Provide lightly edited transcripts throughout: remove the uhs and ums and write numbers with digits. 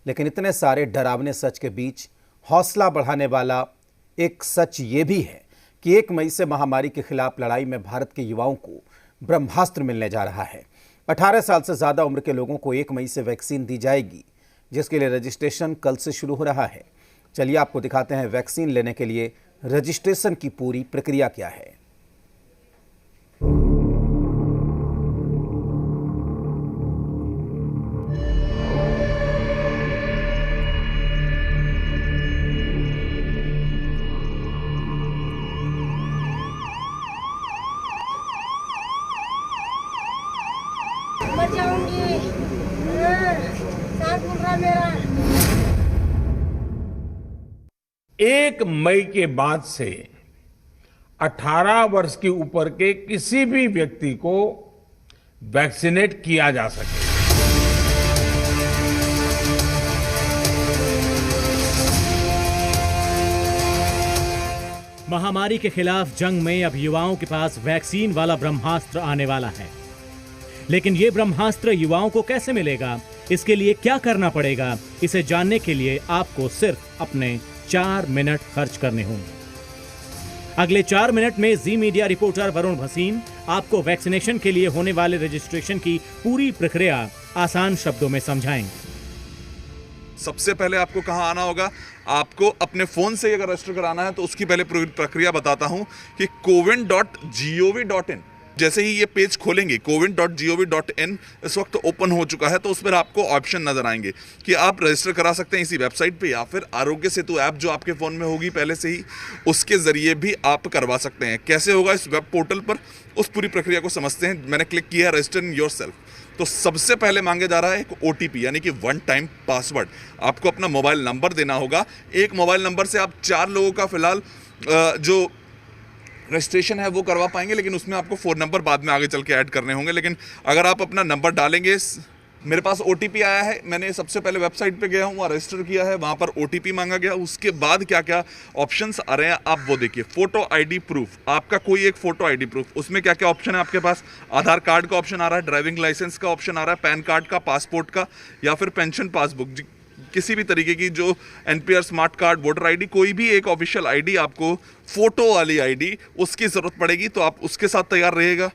लेकिन इतने सारे डरावने सच के बीच हौसला बढ़ाने वाला एक सच ये भी है कि 1 मई से महामारी के खिलाफ लड़ाई में भारत के युवाओं को ब्रह्मास्त्र मिलने जा रहा है। 18 साल से ज्यादा उम्र के लोगों को 1 मई से वैक्सीन दी जाएगी, जिसके लिए रजिस्ट्रेशन कल से शुरू हो रहा है। चलिए आपको दिखाते हैं वैक्सीन लेने के लिए रजिस्ट्रेशन की पूरी प्रक्रिया क्या है। मेरा 1 मई के बाद से 18 वर्ष के ऊपर के किसी भी व्यक्ति को वैक्सीनेट किया जा सके। महामारी के खिलाफ जंग में अब युवाओं के पास वैक्सीन वाला ब्रह्मास्त्र आने वाला है। लेकिन ये ब्रह्मास्त्र युवाओं को कैसे मिलेगा, इसके लिए क्या करना पड़ेगा, इसे जानने के लिए आपको सिर्फ अपने 4 मिनट खर्च करने होंगे। अगले 4 मिनट में जी मीडिया रिपोर्टर वरुण भसीन आपको वैक्सीनेशन के लिए होने वाले रजिस्ट्रेशन की पूरी प्रक्रिया आसान शब्दों में समझाएंगे। सबसे पहले आपको कहां आना होगा, आपको अपने फोन से अगर रजिस्टर कराना है तो उसकी पहले पूरी प्रक्रिया बताता हूं कि cowin.gov.in जैसे ही ये पेज खोलेंगे, cowin.gov.in इस वक्त ओपन हो चुका है, तो उस पर आपको ऑप्शन नजर आएंगे कि आप रजिस्टर करा सकते हैं इसी वेबसाइट पे, या फिर आरोग्य सेतु ऐप जो आपके फ़ोन में होगी पहले से ही, उसके ज़रिए भी आप करवा सकते हैं। कैसे होगा इस वेब पोर्टल पर, उस पूरी प्रक्रिया को समझते हैं। मैंने क्लिक किया है रजिस्टर योरसेल्फ, तो सबसे पहले मांगे जा रहा है एक OTP यानी कि 1 टाइम पासवर्ड। आपको अपना मोबाइल नंबर देना होगा। एक मोबाइल नंबर से आप 4 लोगों का फिलहाल जो रजिस्ट्रेशन है वो करवा पाएंगे, लेकिन उसमें आपको 4 नंबर बाद में आगे चल के ऐड करने होंगे। लेकिन अगर आप अपना नंबर डालेंगे, मेरे पास OTP आया है, मैंने सबसे पहले वेबसाइट पे गया हूँ, वहाँ रजिस्टर किया है, वहाँ पर OTP मांगा गया। उसके बाद क्या क्या ऑप्शंस आ रहे हैं आप वो देखिए। फोटो ID प्रूफ, आपका कोई एक फोटो ID प्रूफ, उसमें क्या क्या ऑप्शन है आपके पास। आधार कार्ड का ऑप्शन आ रहा है, ड्राइविंग लाइसेंस का ऑप्शन आ रहा है, पैन कार्ड का, पासपोर्ट का, या फिर पेंशन पासबुक, किसी भी तरीके की जो NPR smart card, voter ID, कोई भी एक ऑफिशियल ID, आपको फोटो वाली ID उसकी ज़रूरत पड़ेगी, तो आप उसके साथ तैयार रहेगा।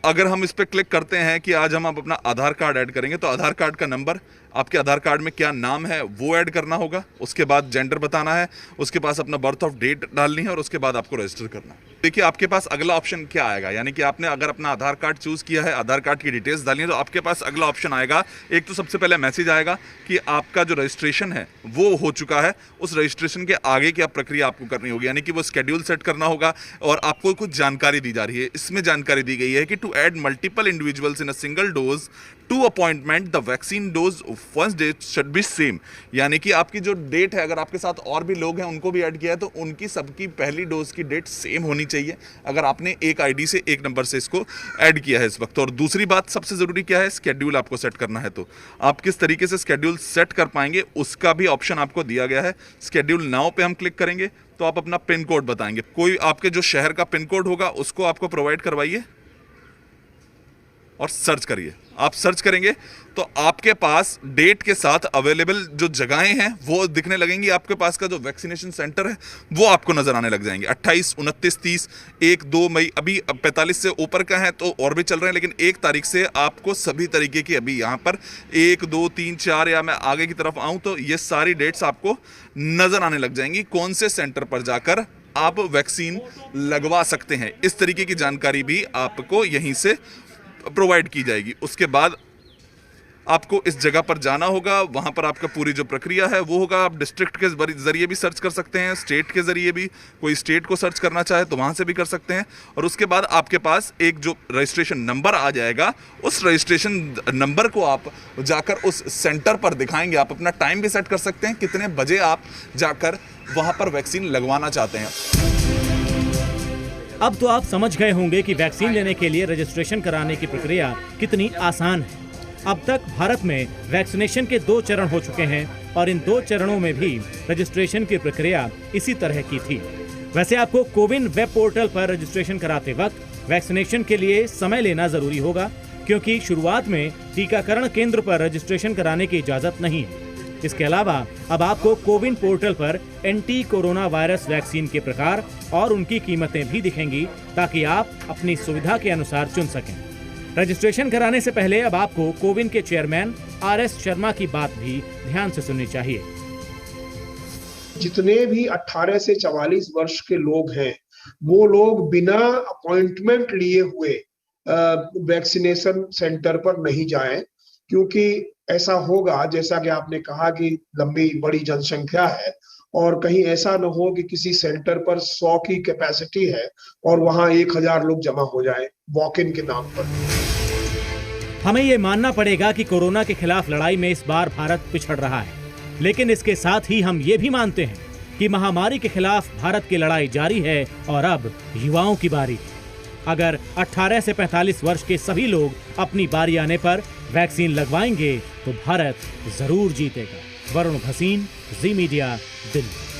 अगर हम इस पर क्लिक करते हैं कि आज हम अपना आधार कार्ड ऐड करेंगे, तो आधार कार्ड का नंबर, आपके आधार कार्ड में क्या नाम है वो ऐड करना होगा। उसके बाद जेंडर बताना है, उसके पास अपना बर्थ ऑफ डेट डालनी है, और उसके बाद आपको रजिस्टर करना है। देखिए आपके पास अगला ऑप्शन क्या आएगा, यानी कि आपने अगर अपना आधार कार्ड चूज़ किया है, आधार कार्ड की डिटेल्स डालनी है, तो आपके पास अगला ऑप्शन आएगा। एक तो सबसे पहले मैसेज आएगा कि आपका जो रजिस्ट्रेशन है वो हो चुका है। उस रजिस्ट्रेशन के आगे क्या प्रक्रिया आपको करनी होगी, यानी कि वो शेड्यूल सेट करना होगा, और आपको कुछ जानकारी दी जा रही है। इसमें जानकारी दी गई है कि to add multiple individuals in a single dose to appointment the vaccine dose first date should be same, यानी कि आपकी जो डेट है, अगर आपके साथ और भी लोग हैं उनको भी ऐड किया है, तो उनकी सबकी पहली डोज की डेट सेम होनी चाहिए, अगर आपने एक ID से एक नंबर से इसको ऐड किया है इस वक्त। और दूसरी बात सबसे ज़रूरी क्या है, स्केड्यूल आपको सेट करना है। तो आप किस तरीके से स्केड्यूल सेट कर पाएंगे उसका भी ऑप्शन आपको दिया गया है। स्केड्यूल नाउ पे हम क्लिक करेंगे तो आप अपना पिन कोड बताएंगे, कोई आपके जो शहर का पिन कोड होगा उसको आपको प्रोवाइड करवाइए और सर्च करिए। आप सर्च करेंगे तो आपके पास डेट के साथ अवेलेबल जो जगहें हैं वो दिखने लगेंगी। आपके पास का जो वैक्सीनेशन सेंटर है वो आपको नजर आने लग जाएंगे। 28, 29, 30, 1, 2 मई, अभी 45 से ऊपर का है तो और भी चल रहे हैं, लेकिन 1 तारीख से आपको सभी तरीके की, अभी यहाँ पर 1, 2, 3, 4, या मैं आगे की तरफ आऊँ तो ये सारी डेट्स आपको नजर आने लग जाएंगी, कौन से सेंटर पर जाकर आप वैक्सीन लगवा सकते हैं। इस तरीके की जानकारी भी आपको यहीं से प्रोवाइड की जाएगी। उसके बाद आपको इस जगह पर जाना होगा, वहां पर आपका पूरी जो प्रक्रिया है वो होगा। आप डिस्ट्रिक्ट के जरिए भी सर्च कर सकते हैं, स्टेट के जरिए भी, कोई स्टेट को सर्च करना चाहे तो वहां से भी कर सकते हैं। और उसके बाद आपके पास एक जो रजिस्ट्रेशन नंबर आ जाएगा, उस रजिस्ट्रेशन नंबर को आप जाकर उस सेंटर पर दिखाएंगे। आप अपना टाइम भी सेट कर सकते हैं, कितने बजे आप जाकर वहां पर वैक्सीन लगवाना चाहते हैं। अब तो आप समझ गए होंगे कि वैक्सीन लेने के लिए रजिस्ट्रेशन कराने की प्रक्रिया कितनी आसान है। अब तक भारत में वैक्सीनेशन के 2 चरण हो चुके हैं और इन 2 चरणों में भी रजिस्ट्रेशन की प्रक्रिया इसी तरह की थी। वैसे आपको कोविन वेब पोर्टल पर रजिस्ट्रेशन कराते वक्त वैक्सीनेशन के लिए समय लेना जरूरी होगा, क्योंकि शुरुआत में टीकाकरण केंद्र पर रजिस्ट्रेशन कराने की इजाजत नहीं है। इसके अलावा अब आपको कोविन पोर्टल पर एंटी कोरोना वायरस वैक्सीन के प्रकार और उनकी कीमतें भी दिखेंगी, ताकि आप अपनी सुविधा के अनुसार चुन सकें। रजिस्ट्रेशन कराने से पहले अब आपको कोविन के चेयरमैन RS शर्मा की बात भी ध्यान से सुननी चाहिए। जितने भी 18 से 44 वर्ष के लोग हैं, वो लोग बिना अपॉइंटमेंट लिए हुए वैक्सीनेशन सेंटर पर नहीं जाएं, क्योंकि ऐसा होगा जैसा कि आपने कहा कि लंबी बड़ी जनसंख्या है और कहीं ऐसा न हो कि किसी सेंटर पर 100 की कैपेसिटी है और वहां 1000 लोग जमा हो जाएं वॉक इन के नाम पर। हमें ये मानना पड़ेगा कि कोरोना के खिलाफ लड़ाई में इस बार भारत पिछड़ रहा है, लेकिन इसके साथ ही हम ये भी मानते हैं कि महामारी के खिलाफ भारत की लड़ाई जारी है और अब युवाओं की बारी है। अगर 18 से 45 वर्ष के सभी लोग अपनी बारी आने पर वैक्सीन लगवाएंगे तो भारत जरूर जीतेगा। वरुण भसीन, जी मीडिया, दिल्ली।